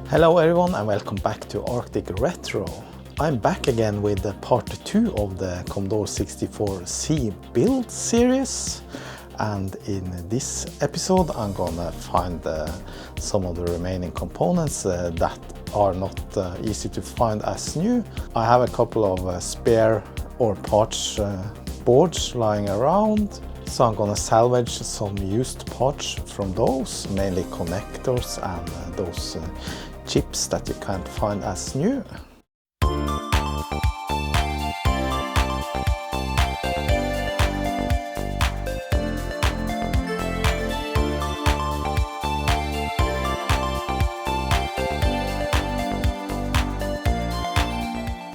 Hello everyone and welcome back to Arctic Retro. I'm back again with part 2 of the Commodore 64C build series, and in this episode I'm gonna find some of the remaining components that are not easy to find as new. I have a couple of spare or parts boards lying around, so I'm gonna salvage some used parts from those, mainly connectors and those chips that you can't find as new.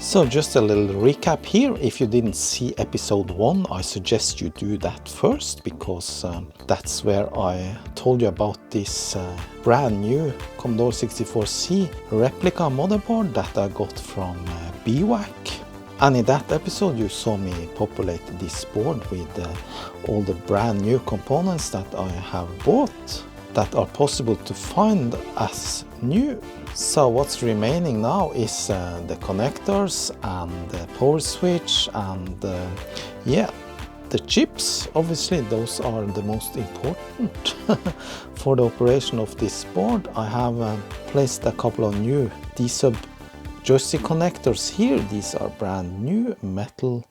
So just a little recap here. If you didn't see episode 1, I suggest you do that first, because that's where I told you about this brand new Commodore 64C replica motherboard that I got from Bwack. And in that episode you saw me populate this board with all the brand new components that I have bought that are possible to find as new. So what's remaining now is the connectors and the power switch and yeah, the chips. Obviously those are the most important for the operation of this board. I have placed a couple of new D-sub joystick connectors here. These are brand new, metal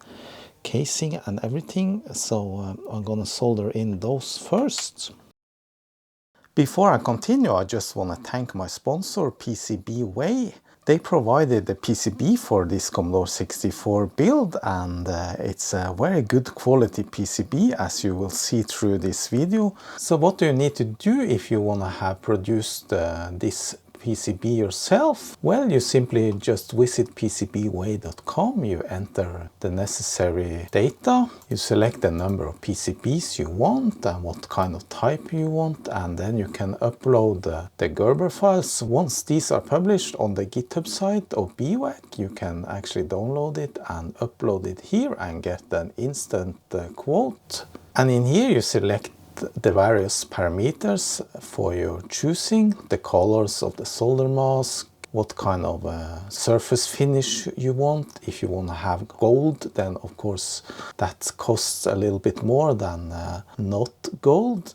casing and everything, so I'm gonna solder in those first. Before I continue, I just want to thank my sponsor PCBWay. They provided the PCB for this Commodore 64 build, and it's a very good quality PCB, as you will see through this video. So what do you need to do if you want to have produced this PCB yourself? Well, you simply just visit PCBWay.com, you enter the necessary data, you select the number of PCBs you want and what kind of type you want, and then you can upload the Gerber files. Once these are published on the GitHub site of Bwack, you can actually download it and upload it here and get an instant quote. And in here you select the various parameters for your choosing, the colors of the solder mask, what kind of surface finish you want. If you want to have gold, then of course that costs a little bit more than not gold.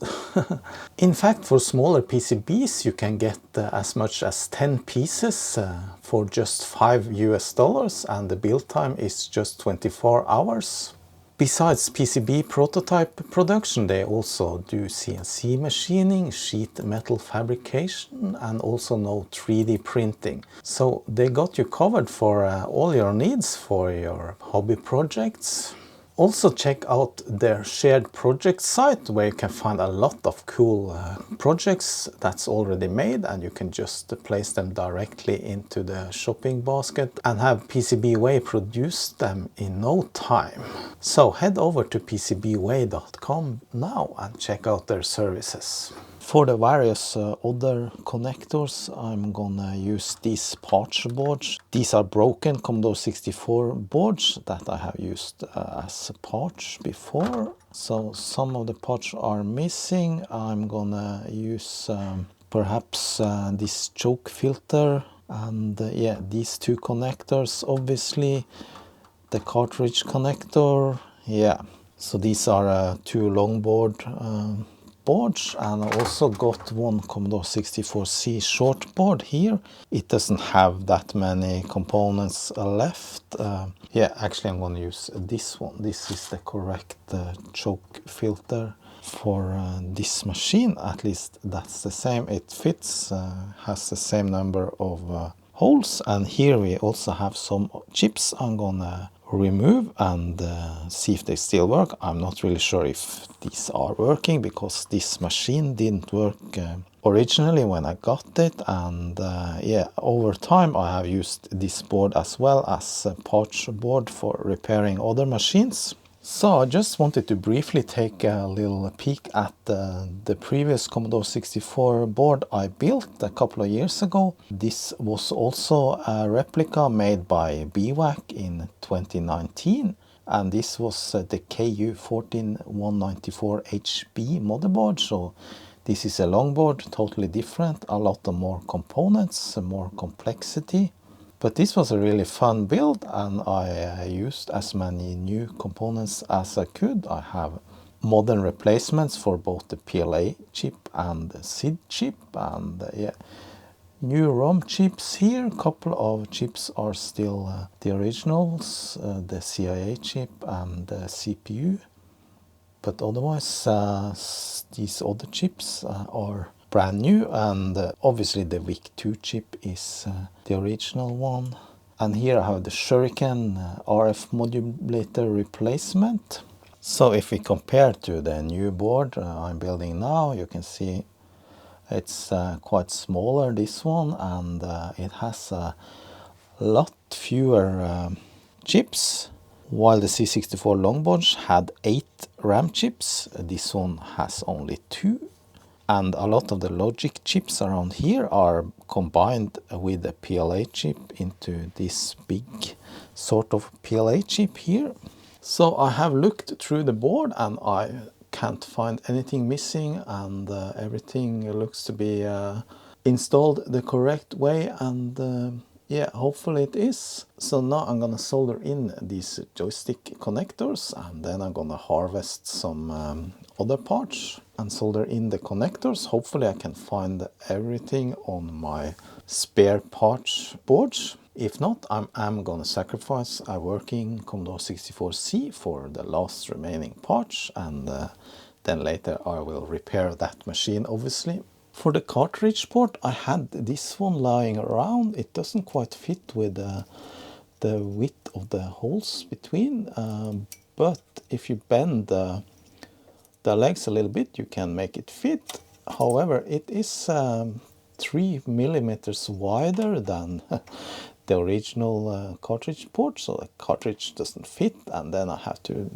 In fact, for smaller PCBs you can get as much as 10 pieces for just $5 and the build time is just 24 hours. Besides PCB prototype production, they also do CNC machining, sheet metal fabrication, and also know 3D printing. So they got you covered for all your needs for your hobby projects. Also check out their shared project site, where you can find a lot of cool projects that's already made, and you can just place them directly into the shopping basket and have PCBWay produce them in no time. So head over to PCBWay.com now and check out their services. For the various other connectors, I'm gonna use these parts boards. These are broken Commodore 64 boards that I have used as parts before. So some of the parts are missing. I'm gonna use perhaps this choke filter and yeah, these two connectors, obviously, the cartridge connector, yeah. So these are two longboard boards, and I also got one Commodore 64C short board here. It doesn't have that many components left. Yeah, actually I'm going to use this one. This is the correct choke filter for this machine. At least that's the same. It fits, has the same number of holes, and here we also have some chips I'm gonna remove and see if they still work. I'm not really sure if these are working, because this machine didn't work originally when I got it, and yeah, over time I have used this board as well as a parts board for repairing other machines. So I just wanted to briefly take a little peek at the previous Commodore 64 board I built a couple of years ago. This was also a replica made by Bwack in 2019, and this was the KU14194HB motherboard. So this is a long board, totally different, a lot of more components, more complexity. But this was a really fun build, and I used as many new components as I could. I have modern replacements for both the PLA chip and the SID chip, and yeah, new ROM chips here. A couple of chips are still the originals, the CIA chip and the CPU. But otherwise, these other chips are brand new, and obviously the VIC-2 chip is the original one. And here I have the Shuriken RF modulator replacement. So if we compare to the new board I'm building now, you can see it's quite smaller, this one, and it has a lot fewer chips. While the C64 longboards had 8 RAM chips, this one has only 2. And a lot of the logic chips around here are combined with a PLA chip into this big sort of PLA chip here. So I have looked through the board and I can't find anything missing, and everything looks to be installed the correct way, and yeah, hopefully it is. So now I'm gonna solder in these joystick connectors, and then I'm gonna harvest some other parts and solder in the connectors. Hopefully I can find everything on my spare parts boards. If not, I'm gonna sacrifice a working Commodore 64C for the last remaining parts, and then later I will repair that machine, obviously. For the cartridge port, I had this one lying around. It doesn't quite fit with the width of the holes between, but if you bend the legs a little bit, you can make it fit. However, it is 3 millimeters wider than the original cartridge port, so the cartridge doesn't fit, and then I have to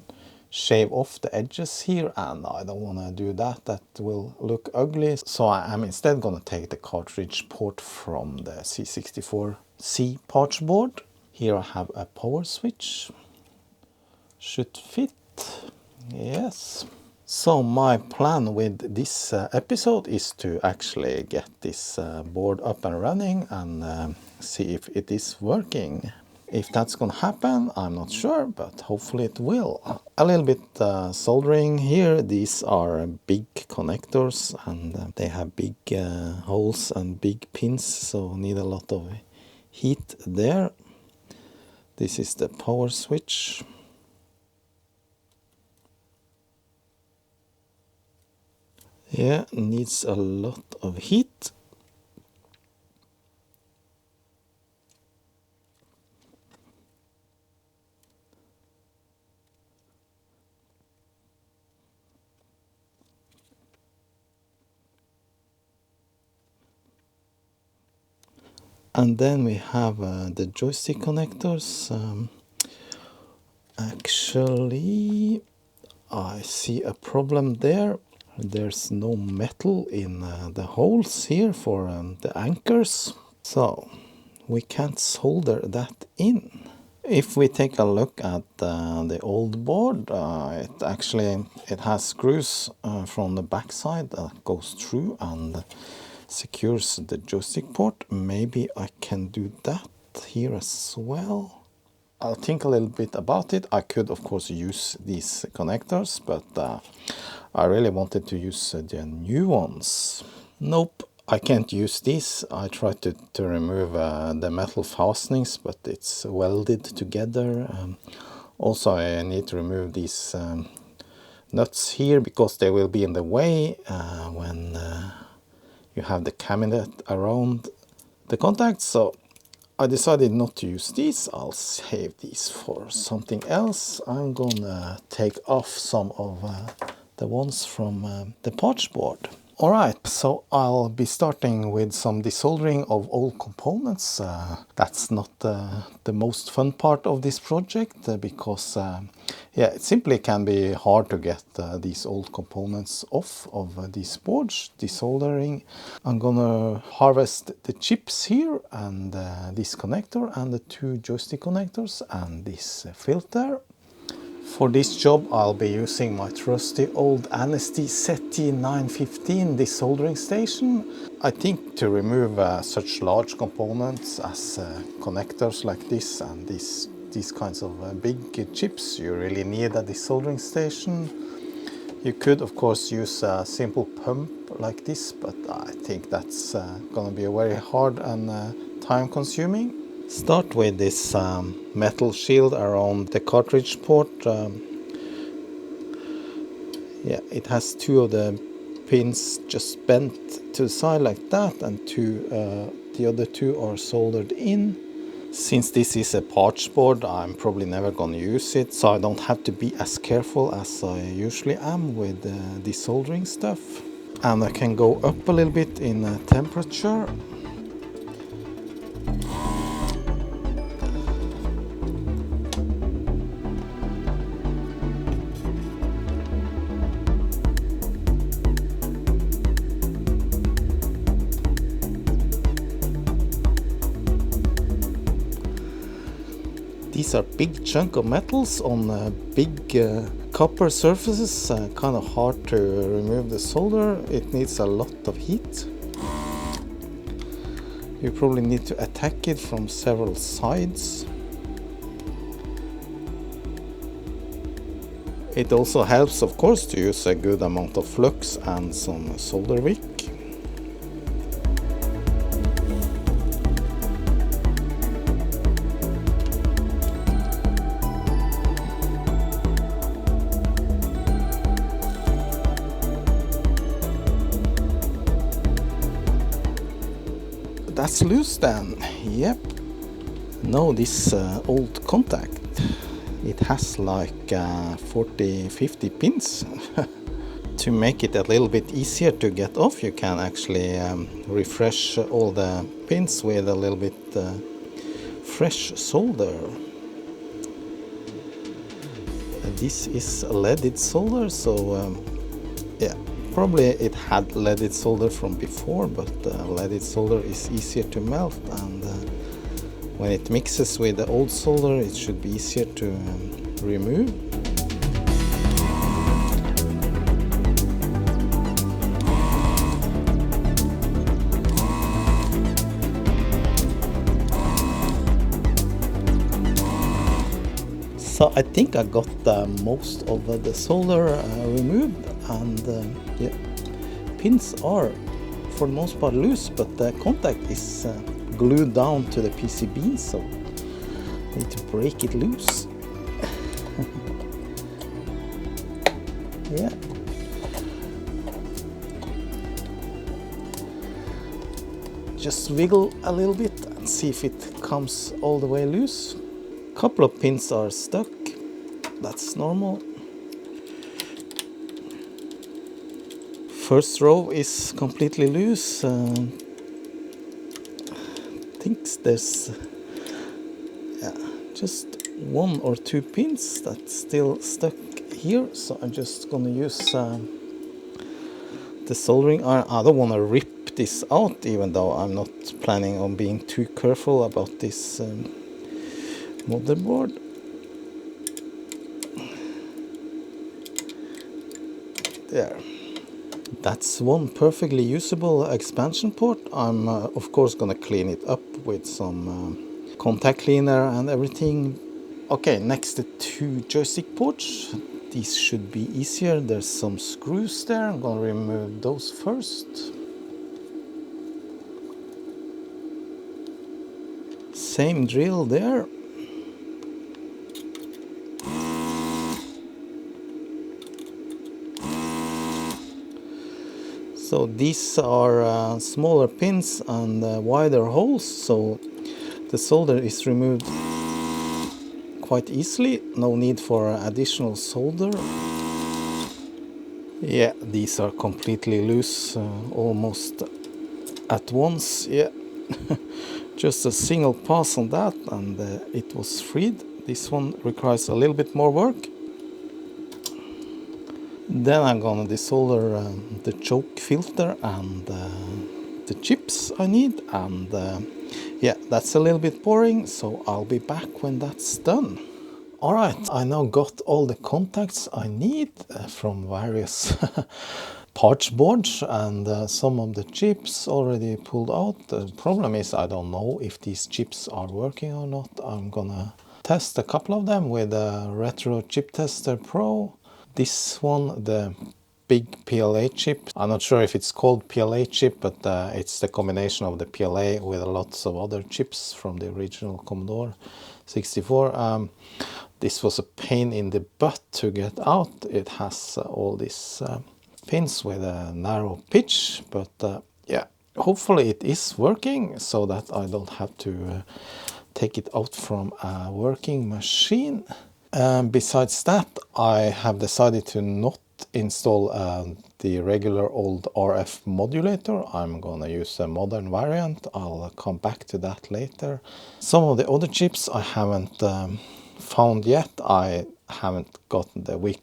shave off the edges here, and I don't want to do that. That will look ugly. So I am instead going to take the cartridge port from the C64C parts board. Here I have a power switch. Should fit. Yes. So my plan with this episode is to actually get this board up and running and see if it is working. If that's gonna happen, I'm not sure, but hopefully it will. A little bit soldering here. These are big connectors, and they have big holes and big pins, so need a lot of heat there. This is the power switch. Yeah, needs a lot of heat. And then we have the joystick connectors. Actually, I see a problem there. There's no metal in the holes here for the anchors, so we can't solder that in. If we take a look at the old board, it has screws from the back side that goes through and secures the joystick port. Maybe I can do that here as well. I'll think a little bit about it. I could of course use these connectors, but I really wanted to use the new ones. Nope, I can't use these. I tried to remove the metal fastenings, but it's welded together. Also, I need to remove these nuts here because they will be in the way when you have the cabinet around the contacts. So I decided not to use these. I'll save these for something else. I'm gonna take off some of the ones from the parts board. Alright, so I'll be starting with some desoldering of old components. That's not the most fun part of this project because yeah, it simply can be hard to get these old components off of these boards, desoldering. I'm gonna harvest the chips here and this connector and the two joystick connectors and this filter. For this job I'll be using my trusty old Anesti SETI 915 desoldering station. I think to remove such large components as connectors like this and these kinds of big chips, you really need a desoldering station. You could of course use a simple pump like this, but I think that's gonna be very hard and time consuming. Start with this metal shield around the cartridge port. Yeah, it has two of the pins just bent to the side like that, and the other two are soldered in. Since this is a parts board, I'm probably never going to use it, so I don't have to be as careful as I usually am with desoldering stuff. And I can go up a little bit in temperature. These are big chunk of metals on big copper surfaces, kind of hard to remove the solder. It needs a lot of heat. You probably need to attack it from several sides. It also helps, of course, to use a good amount of flux and some solder wick. That's loose then, yep. Now this old contact, it has like 40-50 pins. To make it a little bit easier to get off, you can actually refresh all the pins with a little bit fresh solder. This is leaded solder, so yeah. Probably it had leaded solder from before, but leaded solder is easier to melt, and when it mixes with the old solder it should be easier to remove. So I think I got most of the solder removed, and yeah, pins are for the most part loose, but the contact is glued down to the PCB, so I need to break it loose. Yeah. Just wiggle a little bit and see if it comes all the way loose. Couple of pins are stuck, that's normal. First row is completely loose. I think there's just one or two pins that's still stuck here, so I'm just gonna use the soldering iron. I don't want to rip this out, even though I'm not planning on being too careful about this motherboard. There. That's one perfectly usable expansion port. I'm of course gonna clean it up with some contact cleaner and everything. Okay, next the two joystick ports. These should be easier. There's some screws there. I'm gonna remove those first. Same drill there. So these are smaller pins and wider holes, so the solder is removed quite easily. No need for additional solder. Yeah, these are completely loose, almost at once. Yeah, just a single pass on that and it was freed. This one requires a little bit more work. Then I'm gonna desolder the choke filter and the chips I need, and yeah, that's a little bit boring, so I'll be back when that's done. Alright, I now got all the contacts I need from various parts boards, and some of the chips already pulled out. The problem is I don't know if these chips are working or not. I'm gonna test a couple of them with a Retro Chip Tester Pro. This one, the big PLA chip. I'm not sure if it's called PLA chip, but it's the combination of the PLA with lots of other chips from the original Commodore 64. This was a pain in the butt to get out. It has all these pins with a narrow pitch, but yeah, hopefully it is working so that I don't have to take it out from a working machine. Besides that, I have decided to not install the regular old RF modulator. I'm gonna use a modern variant. I'll come back to that later. Some of the other chips I haven't found yet. I haven't gotten the WIC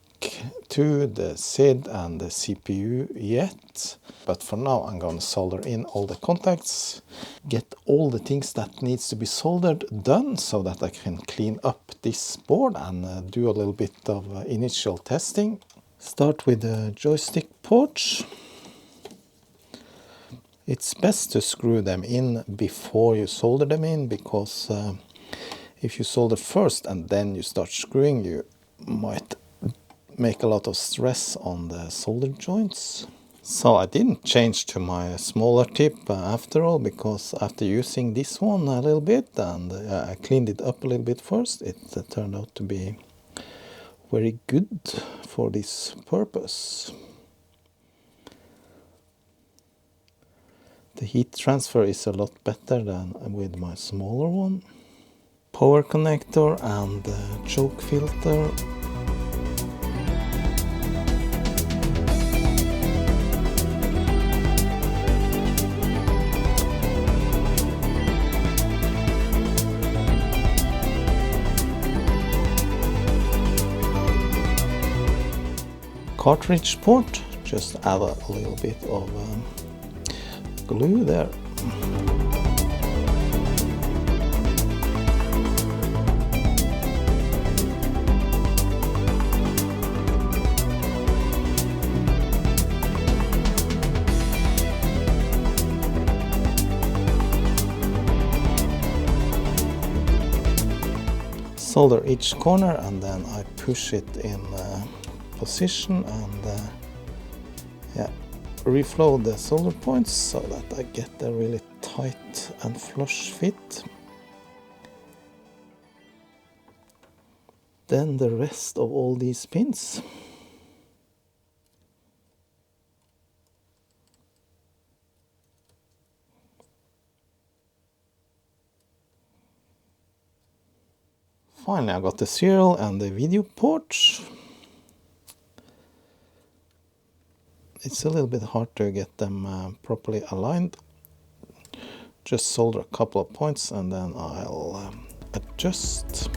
2, the SID and the CPU yet. But for now I'm gonna solder in all the contacts, get all the things that needs to be soldered done so that I can clean up this board and do a little bit of initial testing. Start with the joystick ports. It's best to screw them in before you solder them in, because if you solder first and then you start screwing, you might make a lot of stress on the solder joints. So I didn't change to my smaller tip after all, because after using this one a little bit and I cleaned it up a little bit first, it turned out to be very good for this purpose. The heat transfer is a lot better than with my smaller one. Power connector and choke filter. Cartridge port, just add a little bit of glue there. Solder each corner and then I push it in position and yeah, reflow the solder points so that I get a really tight and flush fit. Then the rest of all these pins. Finally, I got the serial and the video ports. It's a little bit hard to get them properly aligned. Just solder a couple of points and then I'll adjust.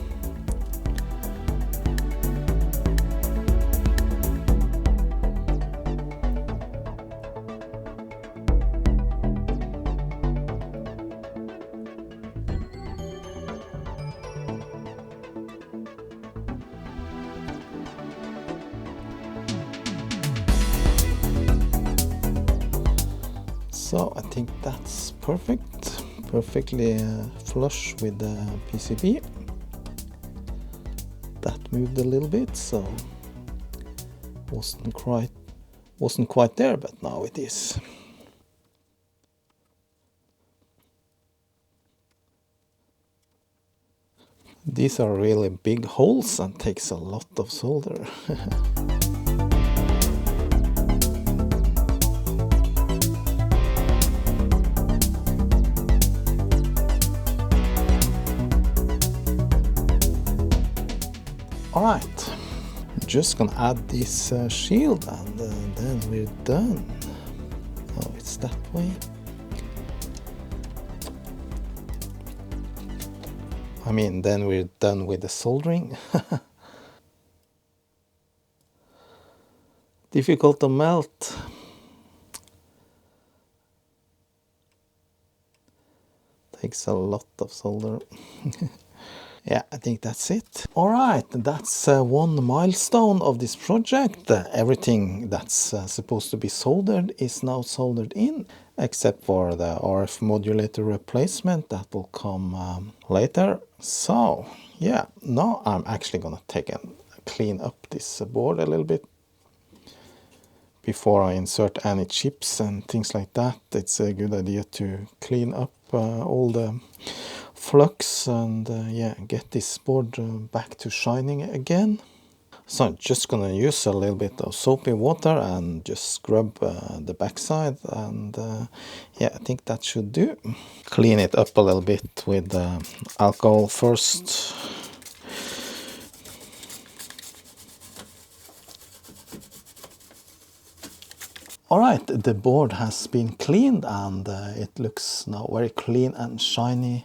So I think that's perfect, perfectly flush with the PCB. That moved a little bit, so wasn't quite there, but now it is. These are really big holes and takes a lot of solder. Alright, I'm just gonna add this shield and we're done. Oh, it's that way. I mean, then we're done with the soldering. Difficult to melt. Takes a lot of solder. Yeah, I think that's it. All right, that's one milestone of this project. Everything that's supposed to be soldered is now soldered in, except for the RF modulator replacement that will come later. So, yeah, now I'm actually gonna take and clean up this board a little bit before I insert any chips and things like that. It's a good idea to clean up all the flux and yeah, get this board back to shining again. So I'm just gonna use a little bit of soapy water and just scrub the backside, and yeah, I think that should do. Clean it up a little bit with alcohol first. Alright, the board has been cleaned and it looks now very clean and shiny.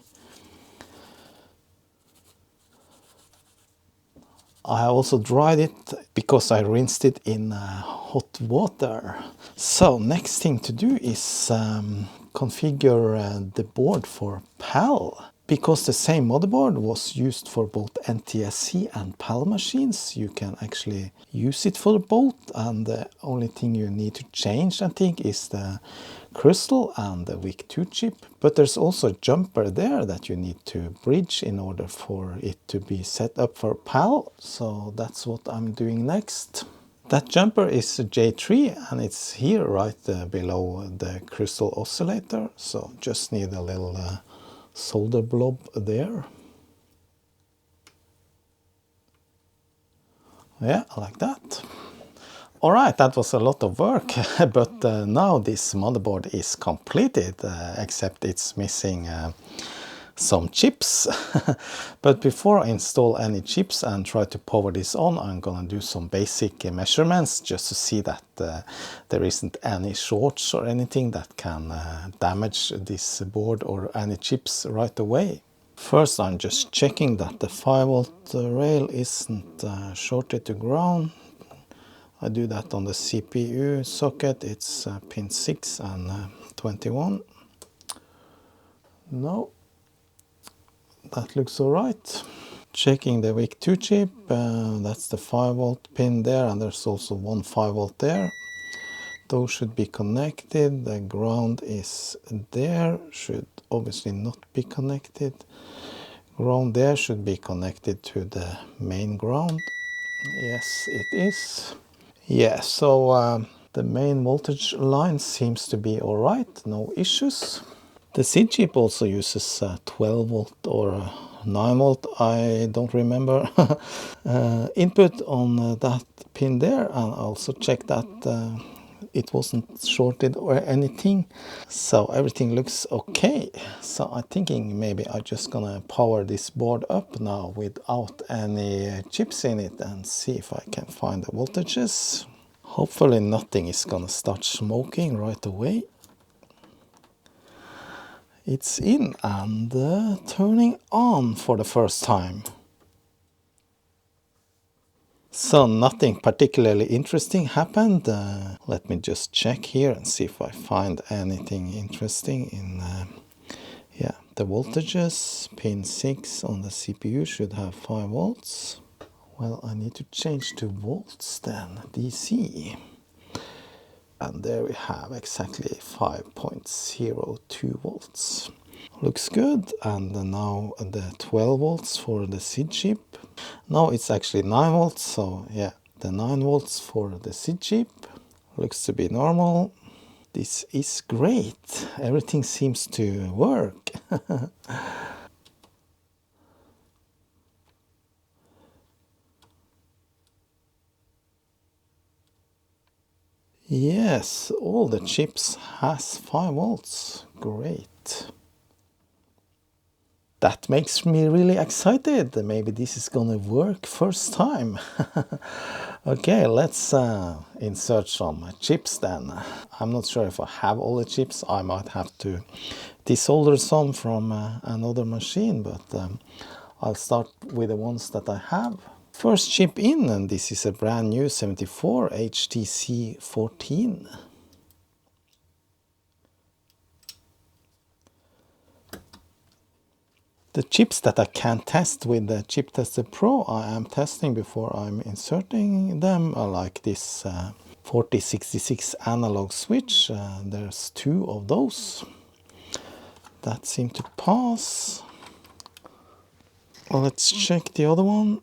I also dried it because I rinsed it in hot water. So next thing to do is configure the board for PAL. Because the same motherboard was used for both NTSC and PAL machines, you can actually use it for both, and the only thing you need to change, I think, is the crystal and the WIC2 chip. But there's also a jumper there that you need to bridge in order for it to be set up for PAL, so that's what I'm doing next. That jumper is J3 and it's here right below the crystal oscillator, so just need a little solder blob there. Yeah, like that. Alright, that was a lot of work, but now this motherboard is completed, except it's missing some chips. But before I install any chips and try to power this on, I'm gonna do some basic measurements just to see that there isn't any shorts or anything that can damage this board or any chips right away. First, I'm just checking that the 5-volt rail isn't shorted to ground. I do that on the CPU socket. It's pin 6 and 21. No, that looks all right. Checking the WIC2 chip, that's the 5-volt pin there, and there's also one 5-volt there. Those should be connected. The ground is there, should obviously not be connected. Ground there should be connected to the main ground. Yes, it is. Yeah, so the main voltage line seems to be all right, no issues. The SID chip also uses 12 volt or 9 volt, I don't remember, input on that pin there, and also check that it wasn't shorted or anything, so everything looks okay. So I'm thinking maybe I'm just gonna power this board up now without any chips in it and see if I can find the voltages. Hopefully nothing is gonna start smoking right away. It's in and turning on for the first time. So nothing particularly interesting happened. Let me just check here and see if I find anything interesting in yeah, the voltages. Pin 6 on the CPU should have 5 volts. Well, I need to change to volts then, DC. And there we have exactly 5.02 volts. Looks good. And now the 12 volts for the SID chip. Now it's actually 9 volts, so yeah, the 9 volts for the SID chip. Looks to be normal. This is great. Everything seems to work. Yes, all the chips has 5 volts. Great. That makes me really excited. Maybe this is gonna work first time. Okay, let's insert some chips then. I'm not sure if I have all the chips. I might have to desolder some from another machine, but I'll start with the ones that I have. First chip in, and this is a brand new 74 HTC14. The chips that I can't test with the Chip Tester Pro, I am testing before I'm inserting them, are like this 4066 analog switch. There's 2 of those that seem to pass. Well, let's check the other one.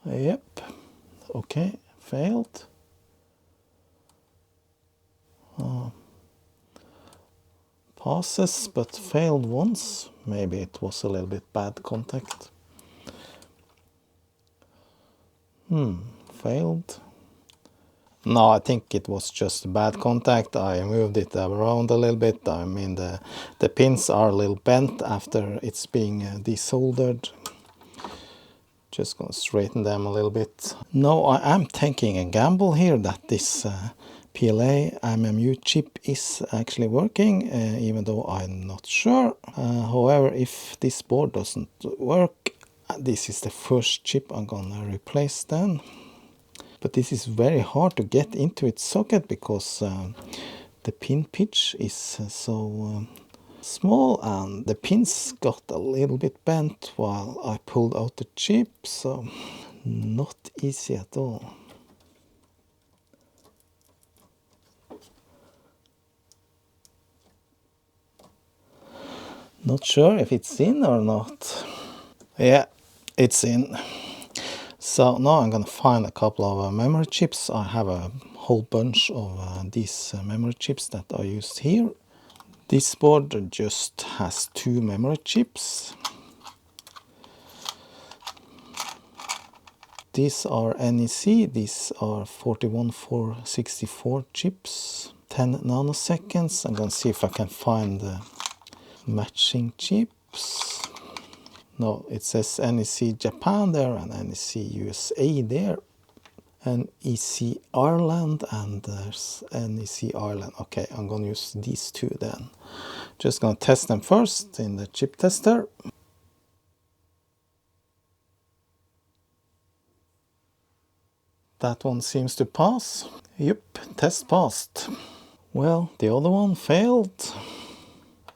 Yep, okay, failed. Passes, but failed once. Maybe it was a little bit bad contact. Failed. No, I think it was just bad contact. I moved it around a little bit. I mean, the pins are a little bent after it's being desoldered. Just gonna straighten them a little bit. No, I am taking a gamble here that this PLA MMU chip is actually working, even though I'm not sure. However, if this board doesn't work, this is the first chip I'm gonna replace then. But this is very hard to get into its socket because the pin pitch is so small and the pins got a little bit bent while I pulled out the chip, so not easy at all. Not sure if it's in or not. Yeah, it's in. So now I'm gonna find a couple of memory chips. I have a whole bunch of these memory chips that I used here. This board just has 2 memory chips. These are NEC, these are 41464 chips, 10 nanoseconds. I'm gonna see if I can find the matching chips. No, it says NEC Japan there and NEC USA there. And NEC Ireland and there's NEC Ireland. Okay, I'm gonna use these 2 then. Just gonna test them first in the chip tester. That one seems to pass. Yep, test passed. Well, the other one failed.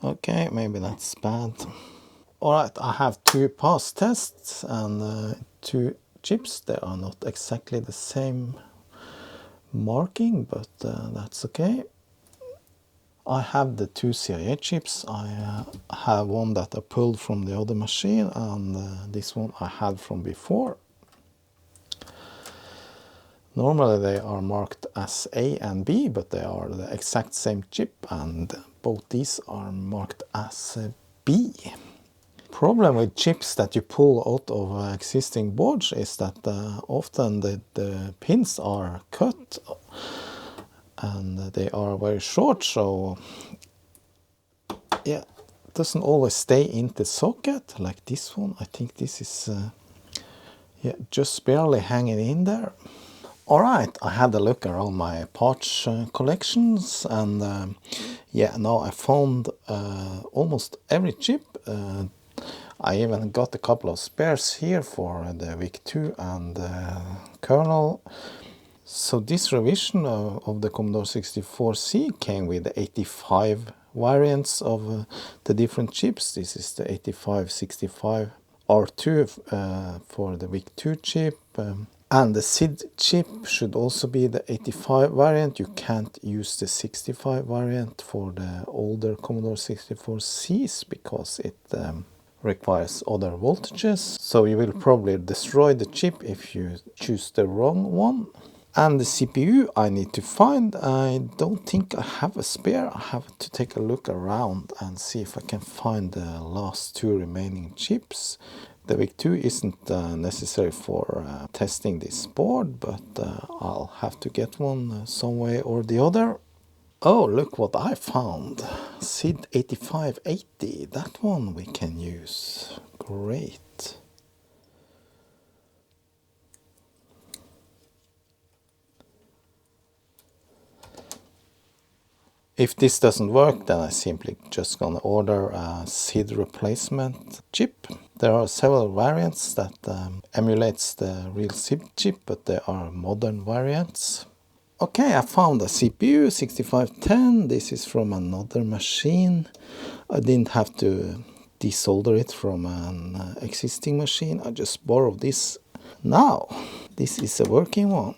Okay, maybe that's bad. Alright, I have 2 pass tests and 2 chips. They are not exactly the same marking, but that's okay. I have the 2 CIA chips. I have one that I pulled from the other machine and this one I had from before. Normally they are marked as A and B, but they are the exact same chip and both these are marked as B. Problem with chips that you pull out of existing boards is that often the pins are cut and they are very short, so yeah, it doesn't always stay in the socket like this one. I think this is yeah, just barely hanging in there. Alright, I had a look around my parts collections and yeah, now I found almost every chip. I even got a couple of spares here for the VIC-2 and the kernel. So this revision of the Commodore 64C came with 85 variants of the different chips. This is the 8565 R2 for the VIC-2 chip. And the SID chip should also be the 85 variant. You can't use the 65 variant for the older Commodore 64Cs because it requires other voltages. So you will probably destroy the chip if you choose the wrong one. And the CPU I need to find. I don't think I have a spare. I have to take a look around and see if I can find the last 2 remaining chips. The VIC-2 isn't necessary for testing this board, but I'll have to get one some way or the other. Oh, look what I found. SID 8580, that one we can use. Great. If this doesn't work, then I simply just gonna order a SID replacement chip. There are several variants that emulates the real SID chip, but there are modern variants. Okay, I found a CPU 6510. This is from another machine. I didn't have to desolder it from an existing machine. I just borrowed this. Now, this is a working one.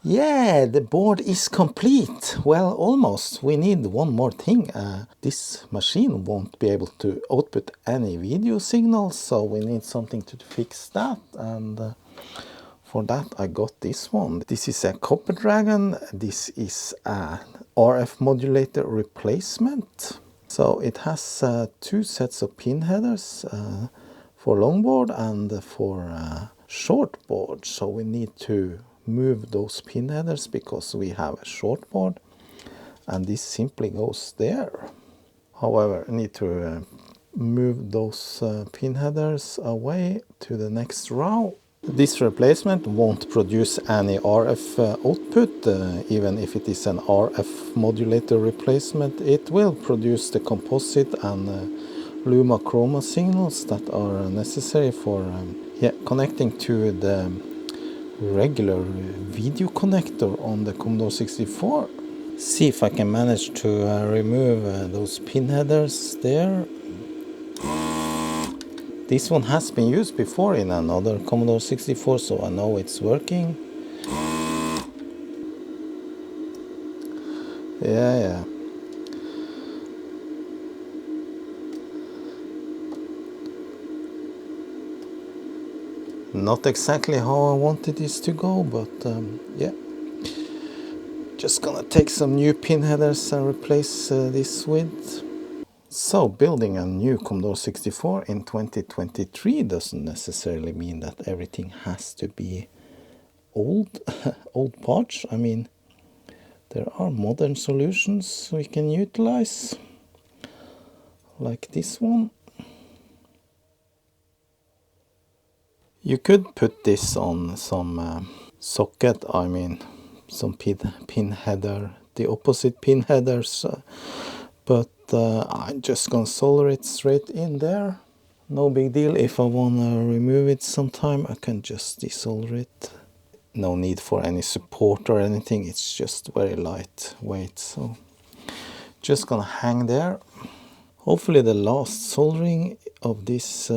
Yeah, the board is complete. Well, almost. We need one more thing. This machine won't be able to output any video signals, so we need something to fix that. And for that, I got this one. This is a Copper Dragon. This is a RF modulator replacement. So it has two sets of pin headers for longboard and for shortboard. So we need to move those pin headers because we have a shortboard, and this simply goes there. However, I need to move those pin headers away to the next row. This replacement won't produce any RF output, even if it is an RF modulator replacement. It will produce the composite and Luma chroma signals that are necessary for connecting to the regular video connector on the Commodore 64. See if I can manage to remove those pin headers there. This one has been used before in another Commodore 64, so I know it's working. Yeah. Not exactly how I wanted this to go, but yeah. Just gonna take some new pin headers and replace this with. So building a new Commodore 64 in 2023 doesn't necessarily mean that everything has to be old parts. I mean, there are modern solutions we can utilize, like this one. You could put this on some socket, I mean some pin header, the opposite pin headers, but I'm just gonna solder it straight in there. No big deal. If I wanna remove it sometime, I can just desolder it. No need for any support or anything, it's just very lightweight, so just gonna hang there. Hopefully the last soldering of this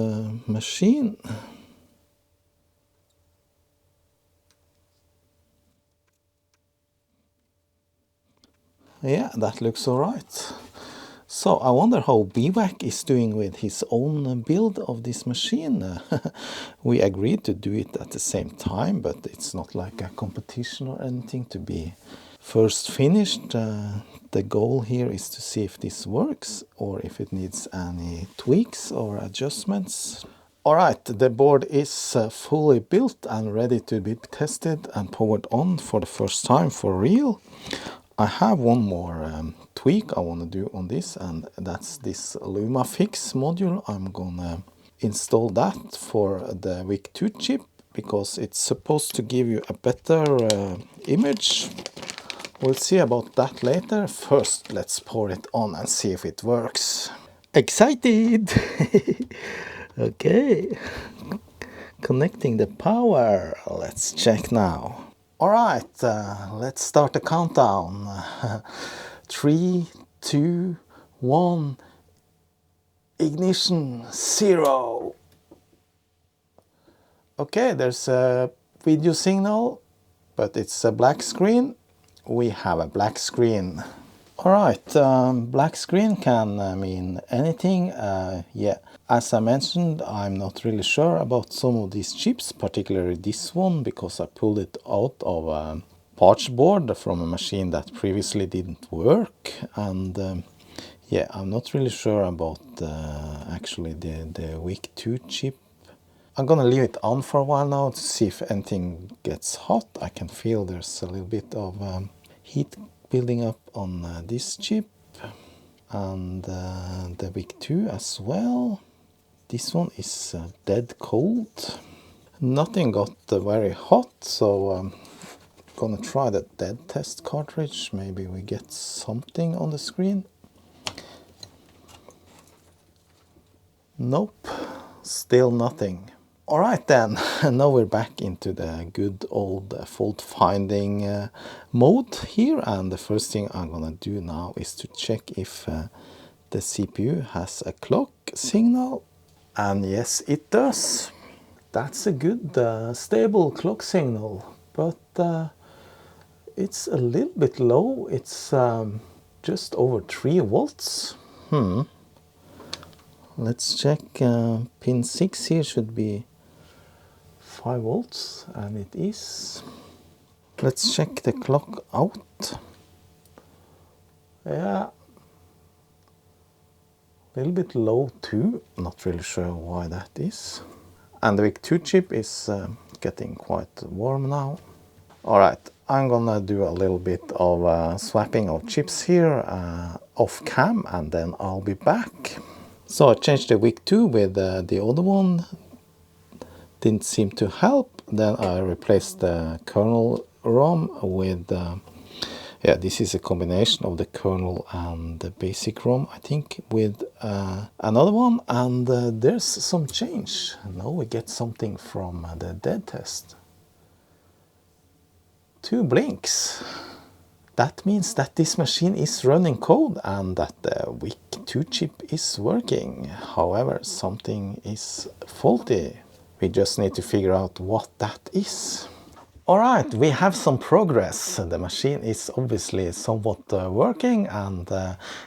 machine. Yeah, that looks alright. So I wonder how Bwack is doing with his own build of this machine. We agreed to do it at the same time, but it's not like a competition or anything to be first finished. The goal here is to see if this works or if it needs any tweaks or adjustments. Alright, the board is fully built and ready to be tested and powered on for the first time for real. I have one more tweak I want to do on this, and that's this Luma Fix module. I'm gonna install that for the VIC-2 chip because it's supposed to give you a better image. We'll see about that later. First, let's pour it on and see if it works. Excited! Okay, connecting the power. Let's check now. Alright, let's start the countdown. 3, 2, 1, ignition, 0. Okay, there's a video signal, but it's a black screen. We have a black screen. Alright, black screen can mean anything. Yeah, as I mentioned, I'm not really sure about some of these chips, particularly this one, because I pulled it out of a parts board from a machine that previously didn't work. And yeah, I'm not really sure about actually the VIC-2 chip. I'm gonna leave it on for a while now to see if anything gets hot. I can feel there's a little bit of heat building up on this chip and the VIC-2 as well. This one is dead cold. Nothing got very hot, so I'm gonna try the dead test cartridge. Maybe we get something on the screen. Nope, still nothing. All right then, now we're back into the good old fault finding mode here, and the first thing I'm gonna do now is to check if the CPU has a clock signal, and yes it does. That's a good stable clock signal, but it's a little bit low. It's just over 3 volts. Let's check. Pin 6 here should be 5 volts, and it is. Let's check the clock out. Yeah, a little bit low too. Not really sure why that is. And the VIC-2 chip is getting quite warm now. All right, I'm gonna do a little bit of swapping of chips here off cam, and then I'll be back. So I changed the VIC-2 with the other one. Didn't seem to help. Then I replaced the kernel ROM with, yeah, this is a combination of the kernel and the basic ROM, I think, with another one. And there's some change. Now we get something from the dead test. 2 blinks. That means that this machine is running code and that the VIC-2 chip is working. However, something is faulty. We just need to figure out what that is. All right, we have some progress. The machine is obviously somewhat working, and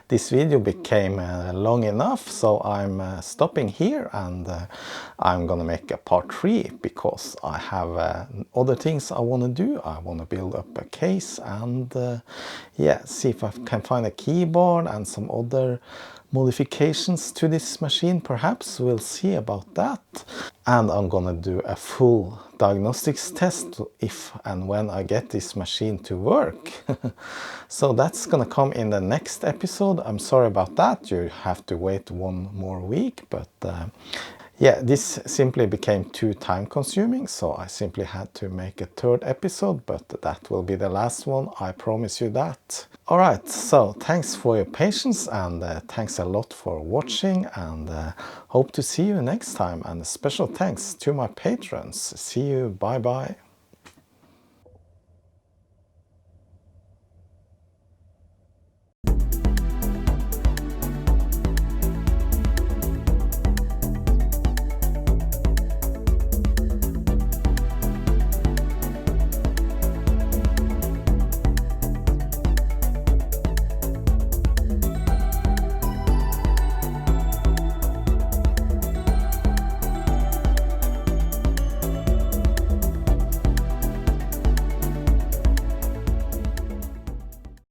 this video became long enough, so I'm stopping here, and I'm gonna make a part 3 because I have other things I want to do. I want to build up a case and yeah, see if I can find a keyboard and some other modifications to this machine. Perhaps we'll see about that. And I'm gonna do a full diagnostics test if and when I get this machine to work. So that's gonna come in the next episode. I'm sorry about that. You have to wait 1 more week, but yeah, this simply became too time consuming, so I simply had to make a 3rd episode, but that will be the last one, I promise you that. Alright, so thanks for your patience, and thanks a lot for watching, and hope to see you next time, and a special thanks to my patrons. See you, bye bye.